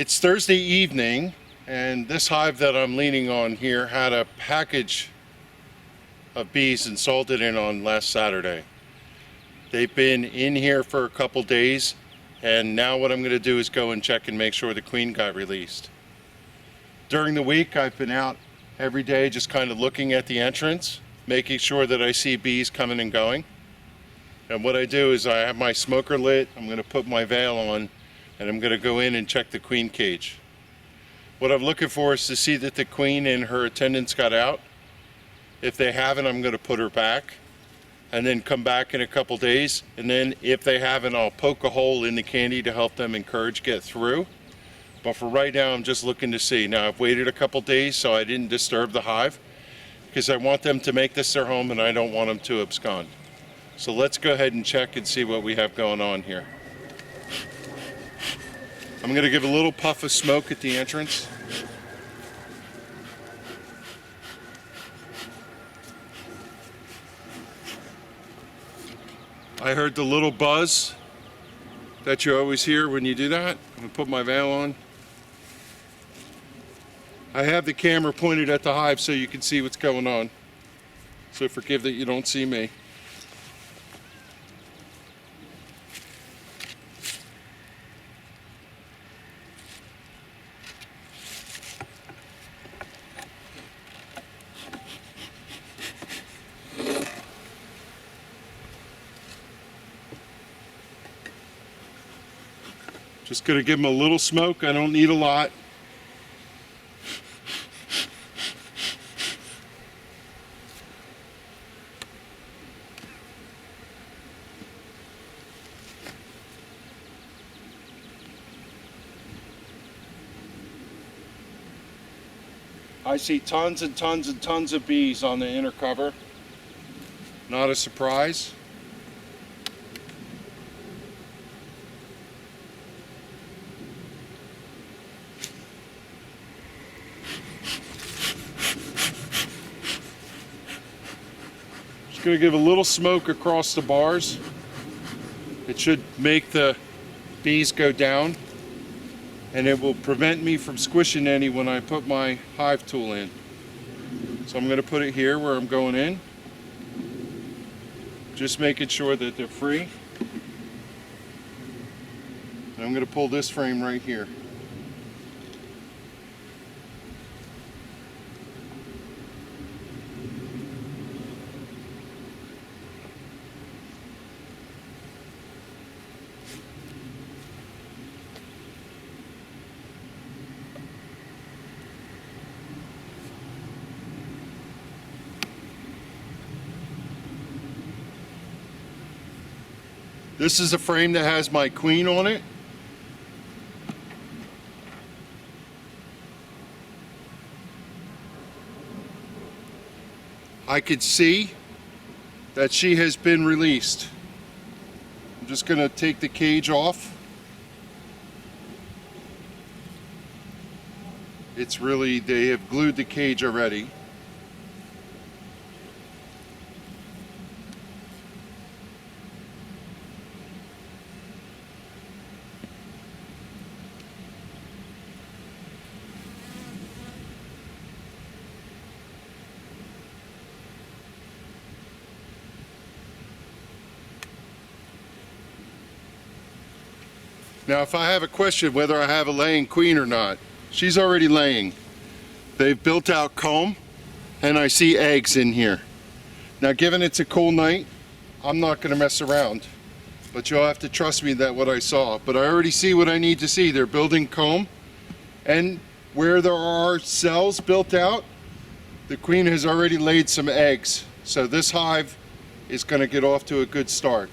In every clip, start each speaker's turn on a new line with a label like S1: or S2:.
S1: It's Thursday evening, and this hive that I'm leaning on here had a package of bees installed in on last Saturday. They've been in here for a couple days, and now what I'm going to do is go and check and make sure the queen got released. During the week, I've been out every day just kind of looking at the entrance, making sure that I see bees coming and going. And what I do is I have my smoker lit, I'm going to put my veil on, and I'm going to go in and check the queen cage. What I'm looking for is to see that the queen and her attendants got out. If they haven't, I'm going to put her back and then come back in a couple days. And then if they haven't, I'll poke a hole in the candy to help them encourage get through. But for right now, I'm just looking to see. Now, I've waited a couple days, so I didn't disturb the hive because I want them to make this their home and I don't want them to abscond. So let's go ahead and check and see what we have going on here. I'm going to give a little puff of smoke at the entrance. I heard the little buzz that you always hear when you do that. I'm going to put my veil on. I have the camera pointed at the hive so you can see what's going on. So forgive that you don't see me. Just going to give them a little smoke. I don't need a lot. I see tons and tons and tons of bees on the inner cover. Not a surprise. Going to give a little smoke across the bars. It should make the bees go down, and it will prevent me from squishing any when I put my hive tool in. So I'm going to put it here where I'm going in, just making sure that they're free. And I'm going to pull this frame right here. This is a frame that has my queen on it. I could see that she has been released. I'm just going to take the cage off. It's really, they have glued the cage already. Now, if I have a question whether I have a laying queen or not, she's already laying. They've built out comb, and I see eggs in here. Now, given it's a cool night, I'm not going to mess around, but you'll have to trust me that what I saw. But I already see what I need to see. They're building comb, and where there are cells built out, the queen has already laid some eggs. So this hive is going to get off to a good start.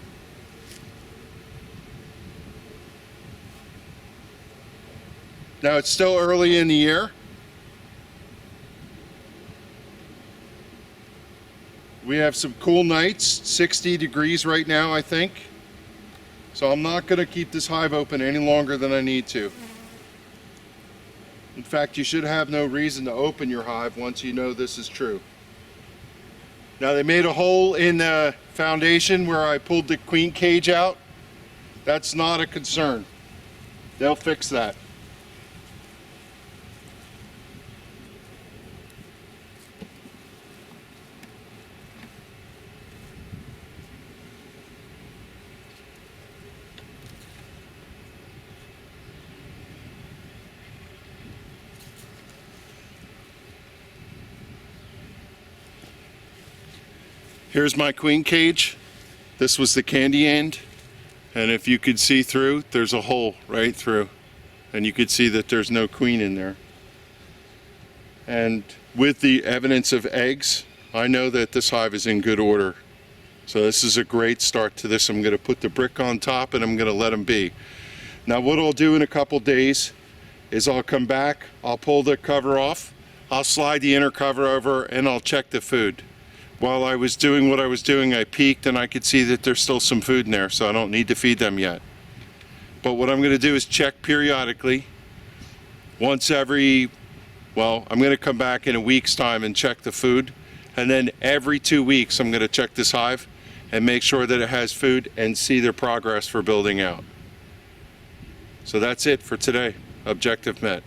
S1: Now, it's still early in the year. We have some cool nights, 60 degrees right now, I think. So I'm not going to keep this hive open any longer than I need to. In fact, you should have no reason to open your hive once you know this is true. Now, they made a hole in the foundation where I pulled the queen cage out. That's not a concern. They'll fix that. Here's my queen cage. This was the candy end. And if you could see through, there's a hole right through. And you could see that there's no queen in there. And with the evidence of eggs, I know that this hive is in good order. So this is a great start to this. I'm going to put the brick on top and I'm going to let them be. Now what I'll do in a couple days is I'll come back, I'll pull the cover off, I'll slide the inner cover over, and I'll check the food. While I was doing what I was doing, I peeked and I could see that there's still some food in there, so I don't need to feed them yet. But what I'm going to do is check periodically. Once every, well, I'm going to come back in a week's time and check the food. And then every 2 weeks, I'm going to check this hive and make sure that it has food and see their progress for building out. So that's it for today. Objective met.